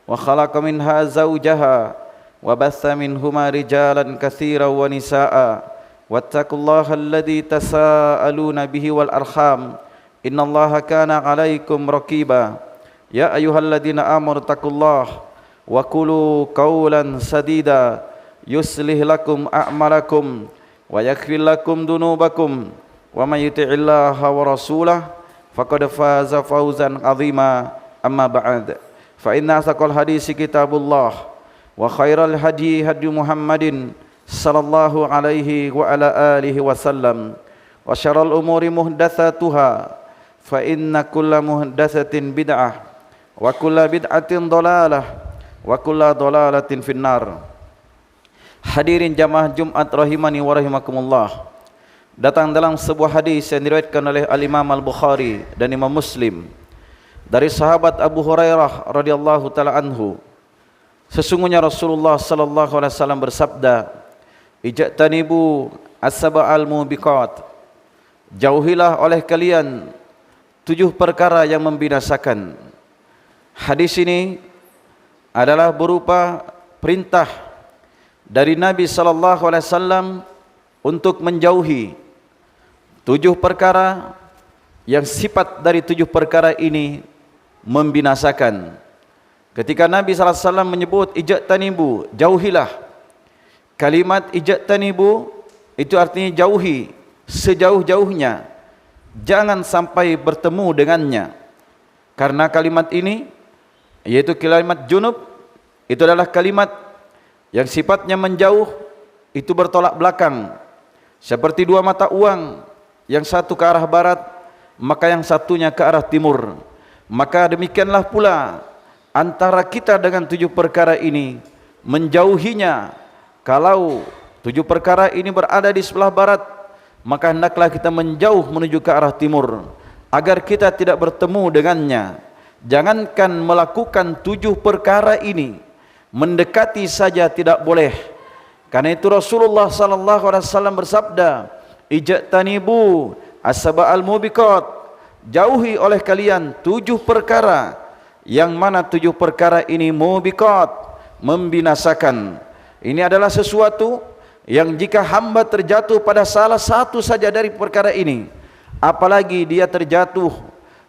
وخلق منها زوجها وبث منهما رجالا كثيرا ونساء واتقوا الله الذي تساءلون به والأرحام إن الله كان عليكم رقيبا يا أيها الذين آمنوا اتقوا الله وقولوا قولا سديدا يصلح لكم أعمالكم ويغفر لكم ذنوبكم ومن يطع الله ورسوله فقد فاز فوزا عظيما أما بعد فإن أصدق الحديث كتاب الله وخير الهدي هدي محمد صلى الله عليه وعلى آله وسلم وشر الأمور محدثاتها فإن كل محدثة بدعة وكل بدعة ضلالة وكل ضلالة في النار. Hadirin jamaah Jumat rahimani wa rahimakumullah. Datang dalam sebuah hadis yang diriwayatkan oleh Al-Imam Al-Bukhari dan Imam Muslim dari sahabat Abu Hurairah radhiyallahu taala anhu. Sesungguhnya Rasulullah sallallahu alaihi wasallam bersabda, "Ijtanibu as-sab'al mubiqat." Jauhilah oleh kalian 7 perkara yang membinasakan. Hadis ini adalah berupa perintah dari Nabi sallallahu alaihi wasallam untuk menjauhi 7 perkara yang sifat dari 7 perkara ini membinasakan. Ketika Nabi sallallahu alaihi wasallam menyebut ijtanibu, jauhilah. Kalimat ijtanibu itu artinya jauhi sejauh-jauhnya. Jangan sampai bertemu dengannya. Karena kalimat ini yaitu kalimat junub, itu adalah kalimat yang sifatnya menjauh, itu bertolak belakang. Seperti 2 mata uang, yang satu ke arah barat, maka yang satunya ke arah timur. Maka demikianlah pula antara kita dengan 7 perkara ini, menjauhinya. Kalau 7 perkara ini berada di sebelah barat, maka hendaklah kita menjauh menuju ke arah timur, agar kita tidak bertemu dengannya. Jangankan melakukan 7 perkara ini, mendekati saja tidak boleh. Karena itu Rasulullah sallallahu alaihi wasallam bersabda, "Ijtanibu as-sab'al mubiqat." Jauhi oleh kalian 7 perkara, yang mana 7 perkara ini mubiqat, membinasakan. Ini adalah sesuatu yang jika hamba terjatuh pada salah satu saja dari perkara ini, apalagi dia terjatuh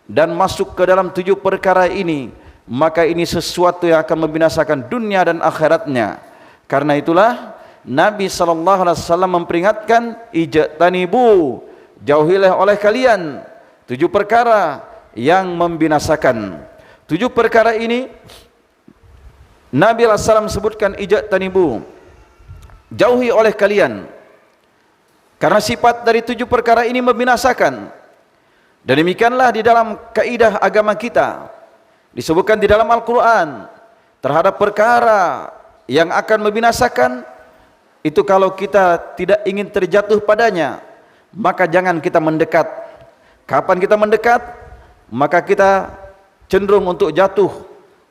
dan masuk ke dalam 7 perkara ini, maka ini sesuatu yang akan membinasakan dunia dan akhiratnya. Karena itulah Nabi sallallahu alaihi wasallam memperingatkan, ijtanibu, jauhilah oleh kalian 7 perkara yang membinasakan. 7 perkara ini Nabi sallallahu alaihi wasallam sebutkan ijtanibu, jauhi oleh kalian, karena sifat dari 7 perkara ini membinasakan. Dan demikianlah di dalam kaidah agama kita disebutkan di dalam Al-Quran, terhadap perkara yang akan membinasakan itu, kalau kita tidak ingin terjatuh padanya, maka jangan kita mendekat. Kapan kita mendekat, maka kita cenderung untuk jatuh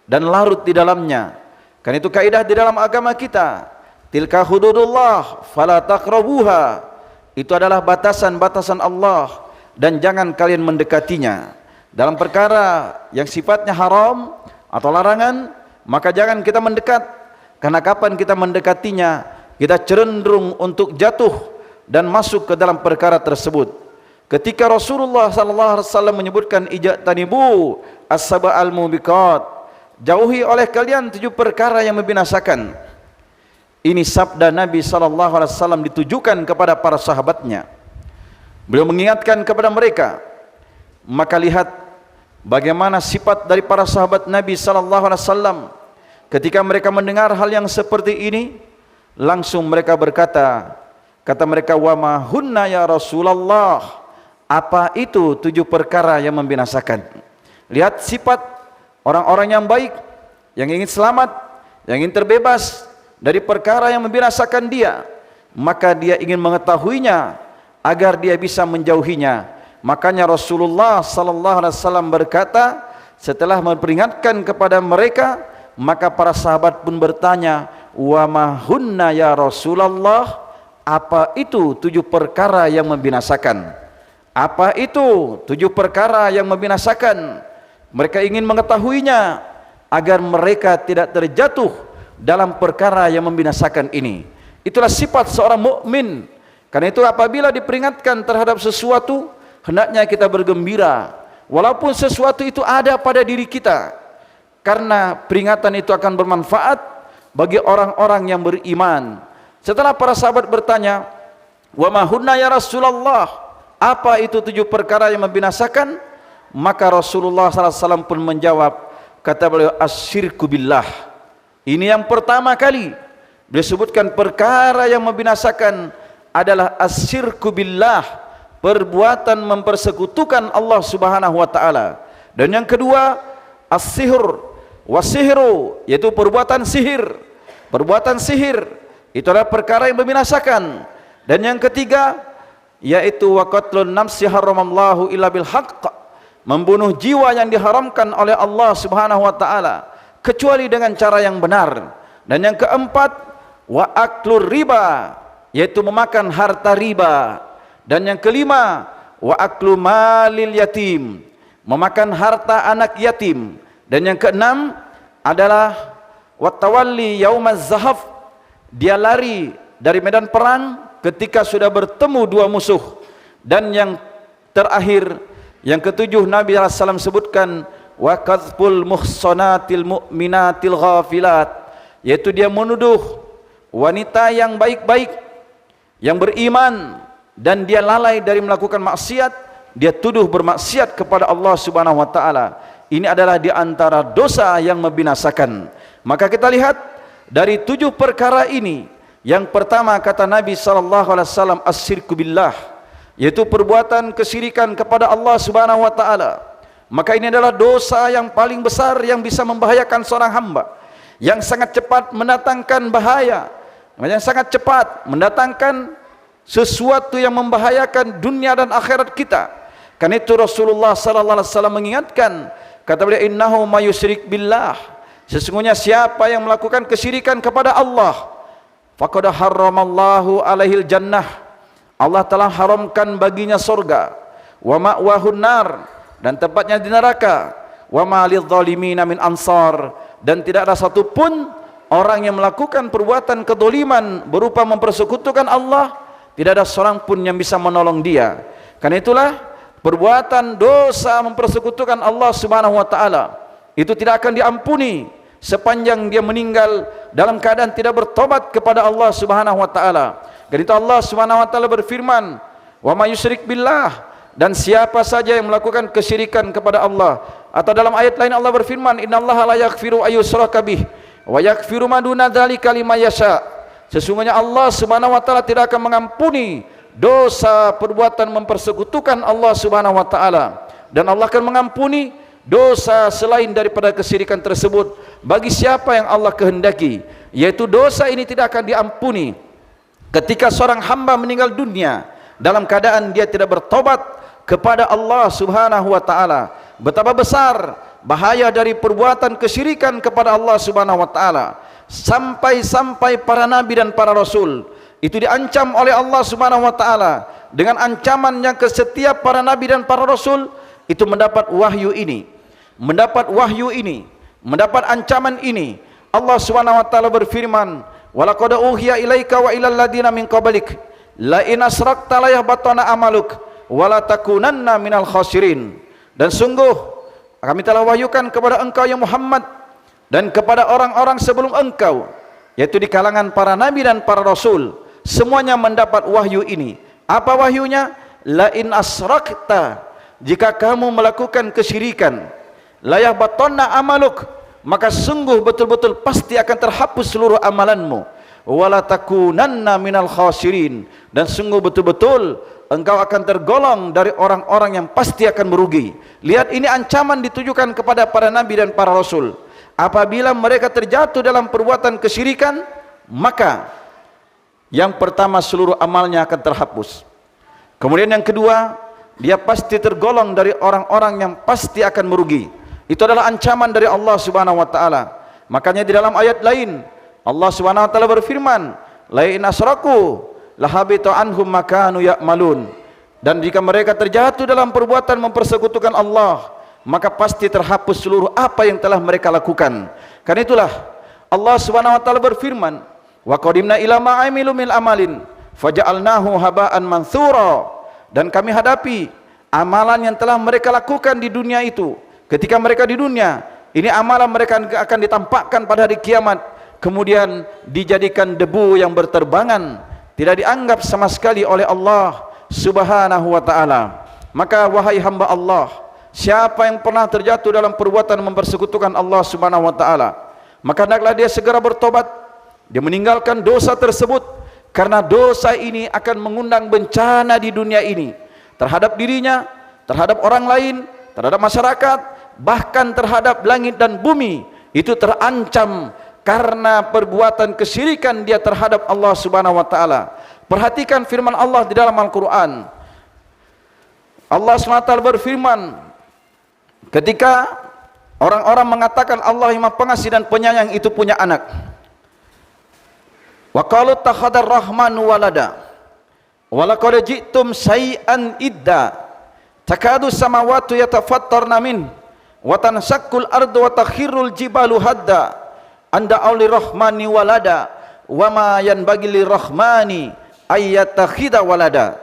dan larut di dalamnya. Karena itu kaidah di dalam agama kita, tilka hududullah fala taqrabuha, itu adalah batasan-batasan Allah dan jangan kalian mendekatinya. Dalam perkara yang sifatnya haram atau larangan, maka jangan kita mendekat. Karena kapan kita mendekatinya, kita cenderung untuk jatuh dan masuk ke dalam perkara tersebut. Ketika Rasulullah sallallahu alaihi wasallam menyebutkan ijtanibu as-sab'al mubiqat, jauhi oleh kalian 7 perkara yang membinasakan. Ini sabda Nabi sallallahu alaihi wasallam ditujukan kepada para sahabatnya. Beliau mengingatkan kepada mereka. Maka lihat bagaimana sifat dari para sahabat Nabi sallallahu alaihi wasallam ketika mereka mendengar hal yang seperti ini, langsung mereka berkata, kata mereka, "Wa ma hunna ya Rasulullah?" Apa itu 7 perkara yang membinasakan? Lihat sifat orang-orang yang baik, yang ingin selamat, yang ingin terbebas dari perkara yang membinasakan dia, maka dia ingin mengetahuinya agar dia bisa menjauhinya. Makanya Rasulullah sallallahu alaihi wasallam berkata, setelah memperingatkan kepada mereka, maka para sahabat pun bertanya, "Wa ma hunna ya Rasulullah?" Apa itu 7 perkara yang membinasakan? Apa itu 7 perkara yang membinasakan? Mereka ingin mengetahuinya agar mereka tidak terjatuh dalam perkara yang membinasakan ini. Itulah sifat seorang mukmin. Karena itu apabila diperingatkan terhadap sesuatu, hendaknya kita bergembira walaupun sesuatu itu ada pada diri kita, karena peringatan itu akan bermanfaat bagi orang-orang yang beriman. Setelah para sahabat bertanya, "Wa ma hunna ya Rasulullah?" Apa itu 7 perkara yang membinasakan? Maka Rasulullah SAW pun menjawab, kata beliau, asyirku billah. Ini yang pertama kali beliau sebutkan perkara yang membinasakan adalah asyirku billah, perbuatan mempersekutukan Allah Subhanahu wa taala. Dan yang kedua, as-sihr wasihru, yaitu perbuatan sihir. Perbuatan sihir itu adalah perkara yang membinasakan. Dan yang ketiga, yaitu waqatlun nafsi haramallahu illa bil haqq, membunuh jiwa yang diharamkan oleh Allah Subhanahu wa taala kecuali dengan cara yang benar. Dan yang keempat, wa aklur riba, yaitu memakan harta riba. Dan yang kelima, wa aklu malil yatim, memakan harta anak yatim. Dan yang keenam adalah wa tawalli yaumaz zahaf, dia lari dari medan perang ketika sudah bertemu 2 musuh. Dan yang terakhir, yang ketujuh, Nabi SAW sebutkan wa qadzful muhsanatil mu'minatil ghafilat, yaitu dia menuduh wanita yang baik-baik, yang beriman, dan dia lalai dari melakukan maksiat, dia tuduh bermaksiat kepada Allah Subhanahu wa taala. Ini adalah di antara dosa yang membinasakan. Maka kita lihat dari 7 perkara ini, yang pertama kata Nabi SAW, asyirku billah, yaitu perbuatan kesyirikan kepada Allah Subhanahu wa taala. Maka ini adalah dosa yang paling besar yang bisa membahayakan seorang hamba, yang sangat cepat mendatangkan bahaya, yang sangat cepat mendatangkan sesuatu yang membahayakan dunia dan akhirat kita. Karena itu Rasulullah sallallahu alaihi wasallam mengingatkan, kata beliau, innahu may yusyrik billah, sesungguhnya siapa yang melakukan kesyirikan kepada Allah, faqad harramallahu alaihil jannah, Allah telah haramkan baginya surga, wa ma'wahun nar, dan tempatnya di neraka, wa ma lidzalimina min ansar, dan tidak ada satupun orang yang melakukan perbuatan kedoliman berupa mempersekutukan Allah, tidak ada seorang pun yang bisa menolong dia. Karena itulah perbuatan dosa mempersekutukan Allah Subhanahu wa taala itu tidak akan diampuni sepanjang dia meninggal dalam keadaan tidak bertobat kepada Allah Subhanahu wa taala. Dan itu Allah Subhanahu wa taala berfirman, wa may yusyrik billah, dan siapa saja yang melakukan kesyirikan kepada Allah. Atau dalam ayat lain Allah berfirman, innallaha la yaghfiru ayyushraka bih wa yaghfiru ma duna dzalika liman yasha, sesungguhnya Allah Subhanahu wa taala tidak akan mengampuni dosa perbuatan mempersekutukan Allah Subhanahu wa taala, dan Allah akan mengampuni dosa selain daripada kesyirikan tersebut bagi siapa yang Allah kehendaki. Yaitu dosa ini tidak akan diampuni ketika seorang hamba meninggal dunia dalam keadaan dia tidak bertobat kepada Allah Subhanahu wa taala. Betapa besar bahaya dari perbuatan kesyirikan kepada Allah Subhanahu wa taala, sampai-sampai para nabi dan para rasul itu diancam oleh Allah Subhanahu wa taala dengan ancaman yang ke setiap para nabi dan para rasul itu mendapat wahyu ini, mendapat ancaman ini. Allah Subhanahu wa taala berfirman, walaqad uhiya ilaika wa ilal ladina min qablik la in asrakta la yahbatana amaluk wa la takunanna minal khasirin. Dan sungguh kami telah wahyukan kepada engkau ya Muhammad dan kepada orang-orang sebelum engkau, yaitu di kalangan para nabi dan para rasul, semuanya mendapat wahyu ini. Apa wahyunya? La in asrakta, jika kamu melakukan kesyirikan, la yahbatana amaluk, maka sungguh betul-betul pasti akan terhapus seluruh amalanmu, wala takunanna minal khasirin, dan sungguh betul-betul engkau akan tergolong dari orang-orang yang pasti akan merugi. Lihat, ini ancaman ditujukan kepada para nabi dan para rasul. Apabila mereka terjatuh dalam perbuatan kesyirikan, maka yang pertama seluruh amalnya akan terhapus. Kemudian yang kedua, dia pasti tergolong dari orang-orang yang pasti akan merugi. Itu adalah ancaman dari Allah Subhanahu wa taala. Makanya di dalam ayat lain Allah Subhanahu wa taala berfirman, la in asraku lahabita anhum makanu ya'malun, dan jika mereka terjatuh dalam perbuatan mempersekutukan Allah, maka pasti terhapus seluruh apa yang telah mereka lakukan. Karena itulah Allah Subhanahu wa taala berfirman, wa qadimna ila ma amilu min amalin faja'alnahu haba'an mansura. Dan kami hadapi amalan yang telah mereka lakukan di dunia itu. Ketika mereka di dunia, ini amalan mereka akan ditampakkan pada hari kiamat, kemudian dijadikan debu yang berterbangan, tidak dianggap sama sekali oleh Allah Subhanahu wa taala. Maka wahai hamba Allah, siapa yang pernah terjatuh dalam perbuatan mempersekutukan Allah Subhanahu wa taala, maka hendaklah dia segera bertobat, dia meninggalkan dosa tersebut, karena dosa ini akan mengundang bencana di dunia ini terhadap dirinya, terhadap orang lain, terhadap masyarakat, bahkan terhadap langit dan bumi. Itu terancam karena perbuatan kesyirikan dia terhadap Allah Subhanahu wa taala. Perhatikan firman Allah di dalam Al-Qur'an. Allah SWT berfirman ketika orang-orang mengatakan Allah yang Maha Pengasih dan Penyayang itu punya anak. Wa qalu takhadar rahmanu walada wa laqad ji'tum syai'an idda takadu samawati yatafattarna min wa tansakkul ardu wa takhirrul jibalu hadda anda auli rahmani walada wa ma yanbaghi lirrahmani ayyatakhidha walada.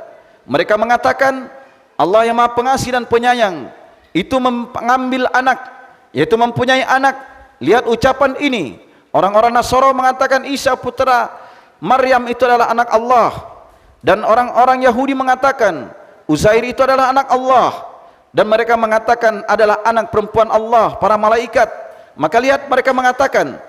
Mereka mengatakan Allah yang Maha Pengasih dan Penyayang itu mengambil anak, yaitu mempunyai anak. Lihat ucapan ini, orang-orang Nasara mengatakan Isa putra Maryam itu adalah anak Allah, dan orang-orang Yahudi mengatakan Uzair itu adalah anak Allah, dan mereka mengatakan adalah anak perempuan Allah, para malaikat. Maka lihat mereka mengatakan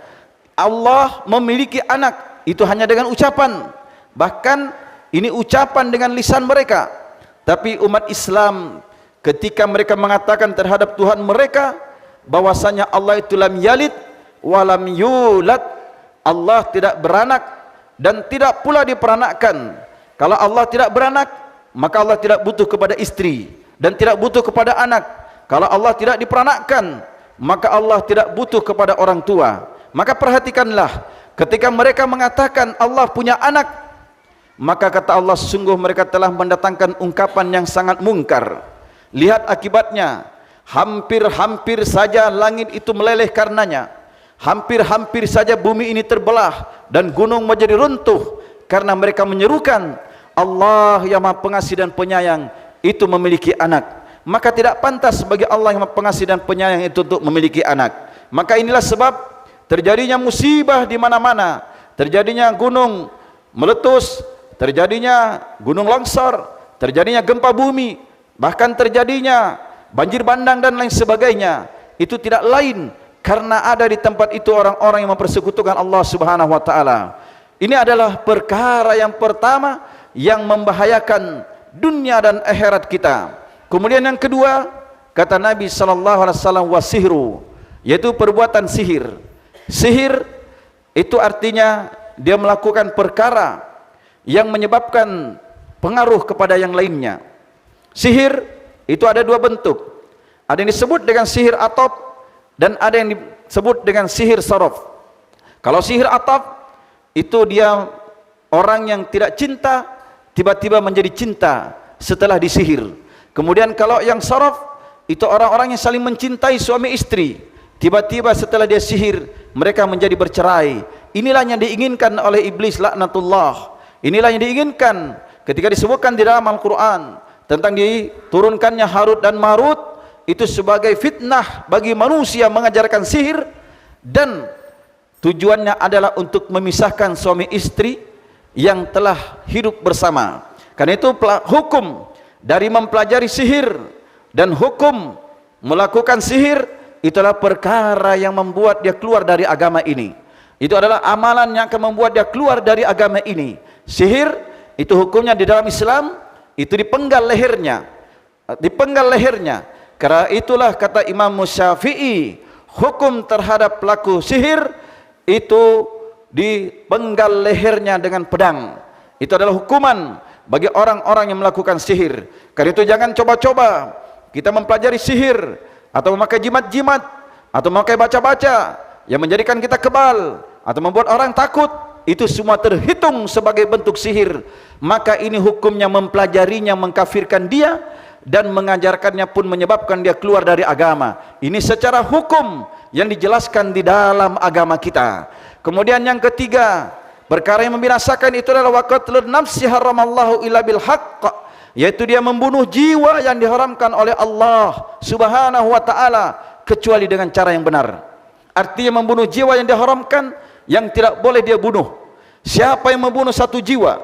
Allah memiliki anak, itu hanya dengan ucapan, bahkan ini ucapan dengan lisan mereka. Tapi umat Islam ketika mereka mengatakan terhadap Tuhan mereka bahwasanya Allah itu lam yalid walam yulad, Allah tidak beranak dan tidak pula diperanakkan. Kalau Allah tidak beranak, maka Allah tidak butuh kepada istri dan tidak butuh kepada anak. Kalau Allah tidak diperanakkan, maka Allah tidak butuh kepada orang tua. Maka perhatikanlah, ketika mereka mengatakan Allah punya anak, maka kata Allah, sungguh mereka telah mendatangkan ungkapan yang sangat mungkar. Lihat akibatnya, hampir-hampir saja langit itu meleleh karenanya, hampir-hampir saja bumi ini terbelah dan gunung menjadi runtuh, karena mereka menyerukan Allah yang Maha Pengasih dan Penyayang itu memiliki anak. Maka tidak pantas bagi Allah yang Maha Pengasih dan Penyayang itu untuk memiliki anak. Maka inilah sebab terjadinya musibah di mana-mana, terjadinya gunung meletus, terjadinya gunung longsor, terjadinya gempa bumi, bahkan terjadinya banjir bandang dan lain sebagainya. Itu tidak lain karena ada di tempat itu orang-orang yang mempersekutukan Allah Subhanahu wa taala. Ini adalah perkara yang pertama yang membahayakan dunia dan akhirat kita. Kemudian yang kedua, kata Nabi sallallahu alaihi wasallam, wasihru, yaitu perbuatan sihir. Sihir itu artinya dia melakukan perkara yang menyebabkan pengaruh kepada yang lainnya. Sihir itu ada dua bentuk. Ada yang disebut dengan sihir ataf dan ada yang disebut dengan sihir saraf. Kalau sihir ataf itu dia orang yang tidak cinta tiba-tiba menjadi cinta setelah disihir. Kemudian kalau yang saraf itu orang-orang yang saling mencintai suami istri, tiba-tiba setelah dia sihir mereka menjadi bercerai. Inilah yang diinginkan oleh iblis laknatullah. Inilah yang diinginkan ketika disebutkan di dalam Al-Quran tentang diturunkannya Harut dan Marut, itu sebagai fitnah bagi manusia mengajarkan sihir, dan tujuannya adalah untuk memisahkan suami istri yang telah hidup bersama. Karena itu hukum dari mempelajari sihir dan hukum melakukan sihir itulah perkara yang membuat dia keluar dari agama ini. Itu adalah amalan yang akan membuat dia keluar dari agama ini. Sihir itu hukumnya di dalam Islam itu dipenggal lehernya, dipenggal lehernya. Karena itulah kata Imam Syafi'i, hukum terhadap pelaku sihir itu dipenggal lehernya dengan pedang. Itu adalah hukuman bagi orang-orang yang melakukan sihir. Karena itu jangan coba-coba kita mempelajari sihir atau memakai jimat-jimat atau memakai baca-baca yang menjadikan kita kebal atau membuat orang takut. Itu semua terhitung sebagai bentuk sihir. Maka ini hukumnya mempelajarinya mengkafirkan dia, dan mengajarkannya pun menyebabkan dia keluar dari agama. Ini secara hukum yang dijelaskan di dalam agama kita. Kemudian yang ketiga, perkara yang membinasakan itu adalah waqatlun nafsi haramallahu illa bil haqq, yaitu dia membunuh jiwa yang diharamkan oleh Allah Subhanahu wa taala kecuali dengan cara yang benar. Artinya membunuh jiwa yang diharamkan, yang tidak boleh dia bunuh. Siapa yang membunuh satu jiwa,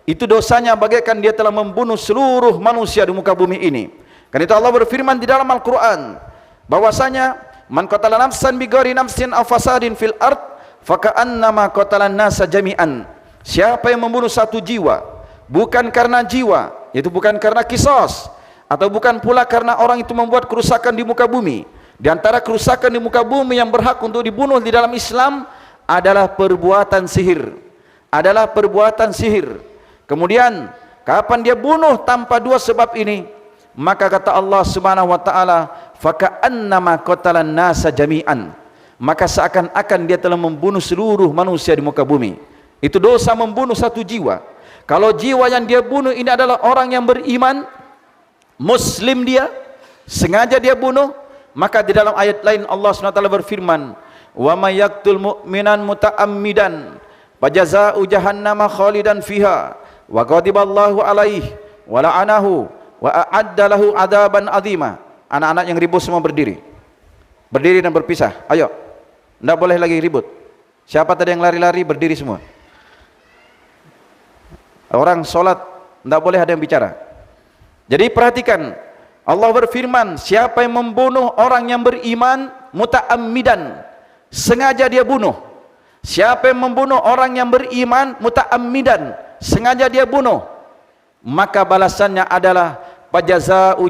itu dosanya bagaikan dia telah membunuh seluruh manusia di muka bumi ini. Karena itu Allah berfirman di dalam Al-Quran bahwasanya man qatala nafsan bighairi nafsin aw fasadin fil ard faka'annama qatalan nasa jami'an. Siapa yang membunuh satu jiwa bukan karena jiwa, yaitu bukan karena kisos, atau bukan pula karena orang itu membuat kerusakan di muka bumi. Di antara kerusakan di muka bumi yang berhak untuk dibunuh di dalam Islam adalah perbuatan sihir. Kemudian kapan dia bunuh tanpa dua sebab ini, maka kata Allah Subhanahu wa taala, faka'annama qatalan nasa jami'an, maka seakan-akan dia telah membunuh seluruh manusia di muka bumi. Itu dosa membunuh satu jiwa. Kalau jiwa yang dia bunuh ini adalah orang yang beriman, muslim, dia sengaja dia bunuh, maka di dalam ayat lain Allah SWT berfirman, wa may yaqtul mu'minan muta'ammidan fajaza'u jahannama khalidan fiha wa ghadiballahu alaihi wa la'anahu wa a'adda lahu adaban azima. Anak-anak yang ribut semua berdiri dan berpisah. Ayo, tidak boleh lagi ribut. Siapa tadi yang lari-lari, berdiri semua. Orang sholat tidak boleh ada yang bicara. Jadi perhatikan, Allah berfirman, siapa yang membunuh orang yang beriman muta'ammidan, sengaja dia bunuh. Siapa yang membunuh orang yang beriman muta'ammidan, sengaja dia bunuh, maka balasannya adalah fajaza'u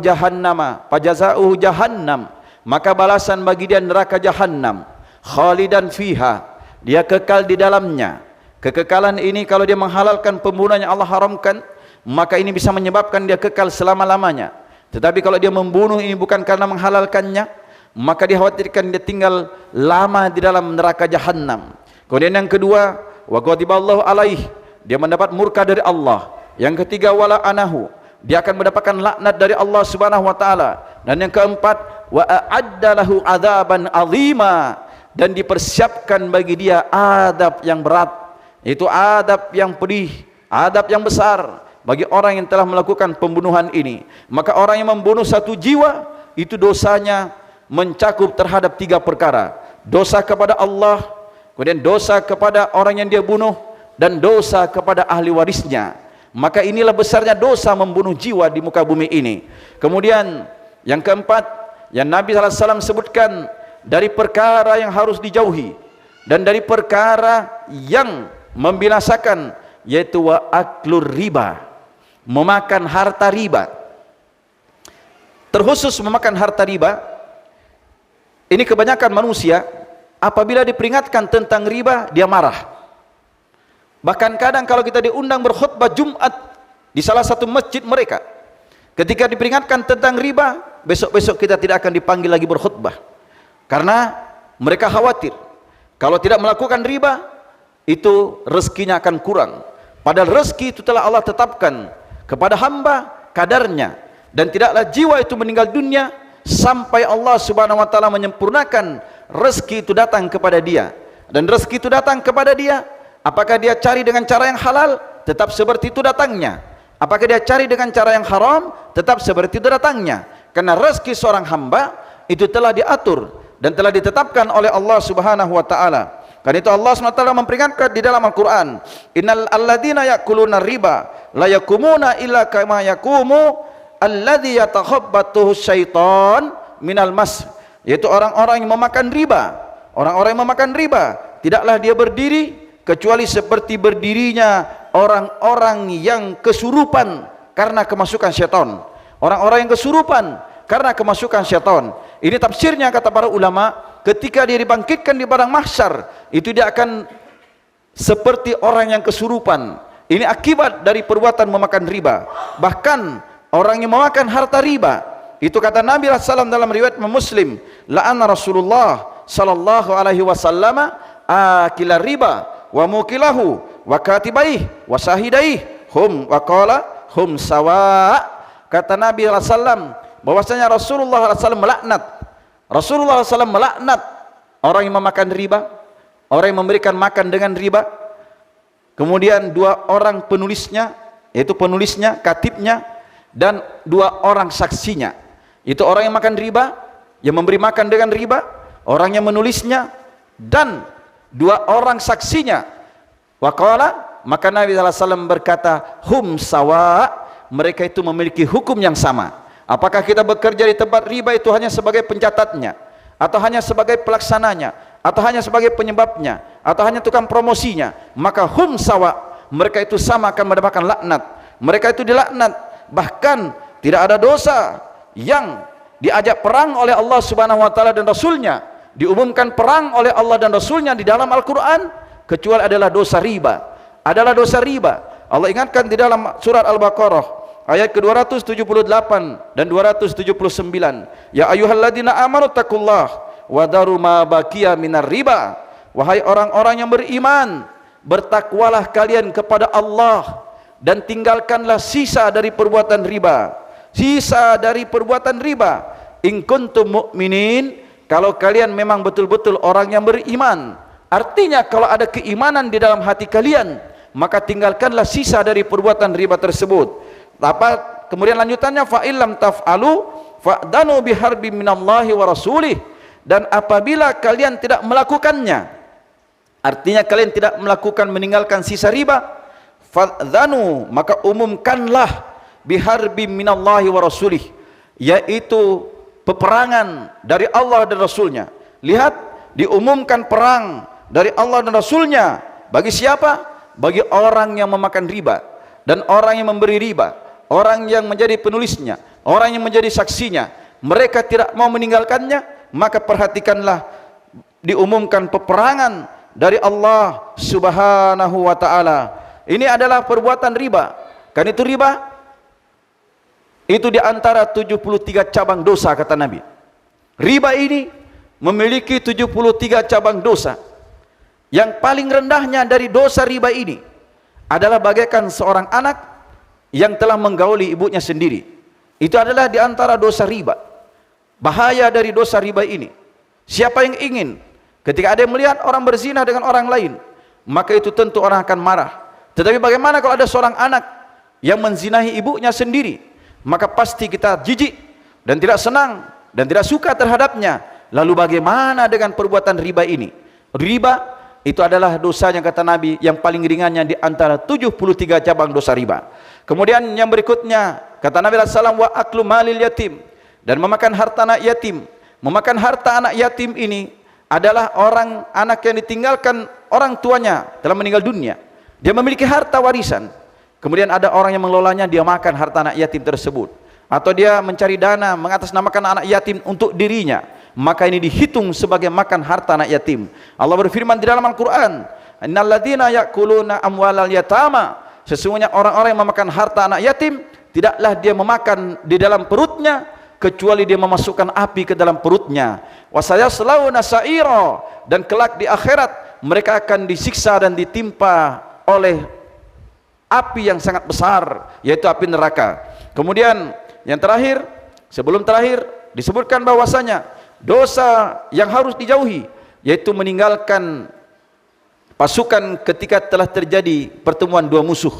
jahannam, maka balasan bagi dia neraka jahannam, khalidan fiha, dia kekal di dalamnya. Kekekalan ini kalau dia menghalalkan pembunuhan yang Allah haramkan, maka ini bisa menyebabkan dia kekal selama-lamanya. Tetapi kalau dia membunuh ini bukan karena menghalalkannya, maka dikhawatirkan dia tinggal lama di dalam neraka jahannam. Kemudian yang kedua, wa ghadiballahu alaihi, dia mendapat murka dari Allah. Yang ketiga, wala anahu, dia akan mendapatkan laknat dari Allah Subhanahu wa taala. Dan yang keempat, wa a'adda lahu adzaban azima, dan dipersiapkan bagi dia adab yang berat, yaitu adab yang pedih, adab yang besar bagi orang yang telah melakukan pembunuhan ini. Maka orang yang membunuh satu jiwa, itu dosanya mencakup terhadap tiga perkara: dosa kepada Allah, kemudian dosa kepada orang yang dia bunuh, dan dosa kepada ahli warisnya. Maka inilah besarnya dosa membunuh jiwa di muka bumi ini. Kemudian yang keempat, yang Nabi SAW sebutkan dari perkara yang harus dijauhi dan dari perkara yang membinasakan, yaitu wa aklur riba, memakan harta riba. Terkhusus memakan harta riba ini, kebanyakan manusia apabila diperingatkan tentang riba, dia marah. Bahkan kadang kalau kita diundang berkhutbah Jumat di salah satu masjid mereka, ketika diperingatkan tentang riba, besok-besok kita tidak akan dipanggil lagi berkhutbah. Karena mereka khawatir kalau tidak melakukan riba, itu rezekinya akan kurang. Padahal rezeki itu telah Allah tetapkan kepada hamba kadarnya, dan tidaklah jiwa itu meninggal dunia sampai Allah Subhanahu wa taala menyempurnakan rezeki itu datang kepada dia. Dan rezeki itu datang kepada dia, apakah dia cari dengan cara yang halal, tetap seperti itu datangnya. Apakah dia cari dengan cara yang haram, tetap seperti itu datangnya. Karena rezeki seorang hamba itu telah diatur dan telah ditetapkan oleh Allah Subhanahu wa taala. Karena itu Allah SWT memperingatkan di dalam Al-Quran, innal alladzina yakuluna riba la yakumuna illa kama yakumu alladzi yatakhabbathu syaitan minal mas, yaitu orang-orang yang memakan riba. Orang-orang yang memakan riba tidaklah dia berdiri kecuali seperti berdirinya orang-orang yang kesurupan karena kemasukan syaitan. Orang-orang yang kesurupan karena kemasukan syaitan. Ini tafsirnya kata para ulama, ketika dia dibangkitkan di padang mahsyar, itu dia akan seperti orang yang kesurupan. Ini akibat dari perbuatan memakan riba. Bahkan orang yang memakan harta riba, itu kata Nabi SAW dalam riwayat Muslim, la'ana Rasulullah sallallahu alaihi wasallam akila riba wa mukilahu wa katibaih wa sahidaih hum wa qala hum sawa. kata Nabi SAW bahwasanya Rasulullah SAW melaknat. Rasulullah SAW melaknat orang yang memakan riba, orang yang memberikan makan dengan riba. Kemudian dua orang penulisnya, yaitu penulisnya, katibnya, dan dua orang saksinya. Itu orang yang makan riba, yang memberi makan dengan riba, orang yang menulisnya, dan dua orang saksinya. Waqala, maka Nabi SAW berkata, hum sawa, mereka itu memiliki hukum yang sama. Apakah kita bekerja di tempat riba itu hanya sebagai pencatatnya, atau hanya sebagai pelaksananya, atau hanya sebagai penyebabnya, atau hanya tukang promosinya, maka hum sawa, mereka itu sama akan mendapatkan laknat. Mereka itu dilaknat. Bahkan tidak ada dosa yang diajak perang oleh Allah Subhanahu wa taala dan Rasulnya, diumumkan perang oleh Allah dan Rasulnya di dalam Al-Quran, kecuali adalah dosa riba. Adalah dosa riba. Allah ingatkan di dalam surat Al-Baqarah ayat ke-278 dan 279, ya ayyuhalladzina amanu taqullah wa daru ma baqiya minar riba. Wahai orang-orang yang beriman, bertakwalah kalian kepada Allah dan tinggalkanlah sisa dari perbuatan riba. Sisa dari perbuatan riba. In kuntum mu'minin, kalau kalian memang betul-betul orang yang beriman. Artinya kalau ada keimanan di dalam hati kalian, maka tinggalkanlah sisa dari perbuatan riba tersebut. Kemudian lanjutannya, fa illam taf'alu fa'danu biharbi minallahi wa rasulih. Dan apabila kalian tidak melakukannya, artinya kalian tidak melakukan, meninggalkan sisa riba, fa'danu, maka umumkanlah biharbi minallahi wa rasulih, yaitu peperangan dari Allah dan Rasulnya. Lihat, diumumkan perang dari Allah dan Rasulnya. Bagi siapa? Bagi orang yang memakan riba, dan orang yang memberi riba, orang yang menjadi penulisnya, orang yang menjadi saksinya. Mereka tidak mau meninggalkannya, maka perhatikanlah, diumumkan peperangan dari Allah Subhanahu wa ta'ala. Ini adalah perbuatan riba. Kan itu riba? Itu di antara 73 cabang dosa, kata Nabi. Riba ini memiliki 73 cabang dosa. Yang paling rendahnya dari dosa riba ini adalah bagaikan seorang anak yang telah menggauli ibunya sendiri. Itu adalah di antara dosa riba. Bahaya dari dosa riba ini, siapa yang ingin ketika ada yang melihat orang berzina dengan orang lain, maka itu tentu orang akan marah. Tetapi bagaimana kalau ada seorang anak yang menzinahi ibunya sendiri? Maka pasti kita jijik dan tidak senang dan tidak suka terhadapnya. Lalu bagaimana dengan perbuatan riba ini? Riba itu adalah dosa yang kata Nabi yang paling ringannya di antara 73 cabang dosa riba. Kemudian yang berikutnya, kata Nabi SAW, wa aklu malil yatim, dan memakan harta anak yatim. Memakan harta anak yatim ini adalah orang anak yang ditinggalkan orang tuanya telah meninggal dunia. Dia memiliki harta warisan, kemudian ada orang yang mengelolanya, dia makan harta anak yatim tersebut, atau dia mencari dana mengatasnamakan anak yatim untuk dirinya, maka ini dihitung sebagai makan harta anak yatim. Allah berfirman di dalam Al-Quran, innalladzina ya'kuluna amwalal yatama, sesungguhnya orang-orang yang memakan harta anak yatim, tidaklah dia memakan di dalam perutnya, kecuali dia memasukkan api ke dalam perutnya. Wasayaslawna sa'ira, dan kelak di akhirat mereka akan disiksa dan ditimpa oleh api yang sangat besar, yaitu api neraka. Kemudian yang terakhir, sebelum terakhir, disebutkan bahwasanya dosa yang harus dijauhi, yaitu meninggalkan pasukan ketika telah terjadi pertemuan dua musuh.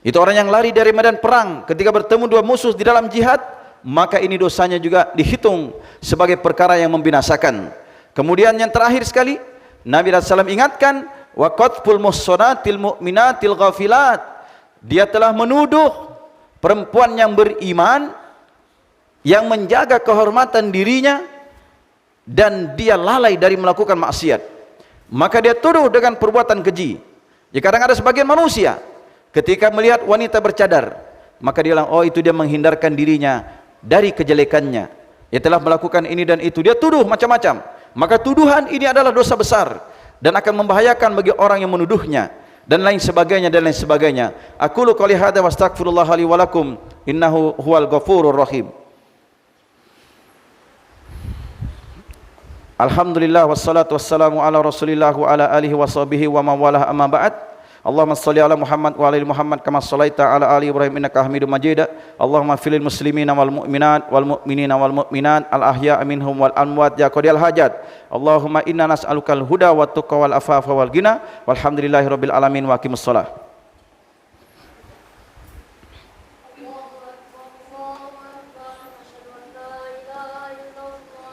Itu orang yang lari dari medan perang ketika bertemu dua musuh di dalam jihad, maka ini dosanya juga dihitung sebagai perkara yang membinasakan. Kemudian yang terakhir sekali, Nabi SAW ingatkan, wa qadful muhsanatil mu'minatil ghafilat, dia telah menuduh perempuan yang beriman yang menjaga kehormatan dirinya dan dia lalai dari melakukan maksiat, maka dia tuduh dengan perbuatan keji. Ya, kadang ada sebagian manusia ketika melihat wanita bercadar, maka dia bilang, oh itu dia menghindarkan dirinya dari kejelekannya, dia telah melakukan ini dan itu, dia tuduh macam-macam. Maka tuduhan ini adalah dosa besar dan akan membahayakan bagi orang yang menuduhnya, dan lain sebagainya dan lain sebagainya. Aqulu qouli hadza wastaghfirullah li wa lakum innahu huwal ghafurur rahim. Alhamdulillah wassalatu wassalamu ala rasulillah wa ala alihi wa sahbihi wa man walah, amma ba'd. Allahumma shalli ala Muhammad wa ala ali Muhammad kama shallaita ala ali Ibrahim innaka Hamidum Majid. Allahumma fil muslimina wal mu'minat wal mu'minina wal mu'minat al ahya'a minhum wal amwat ya qadiyal hajat. Allahumma inna nas'alukal huda wat tuqa wal afafa wal ghina. Walhamdulillahirabbil alamin wa aqimus shalah.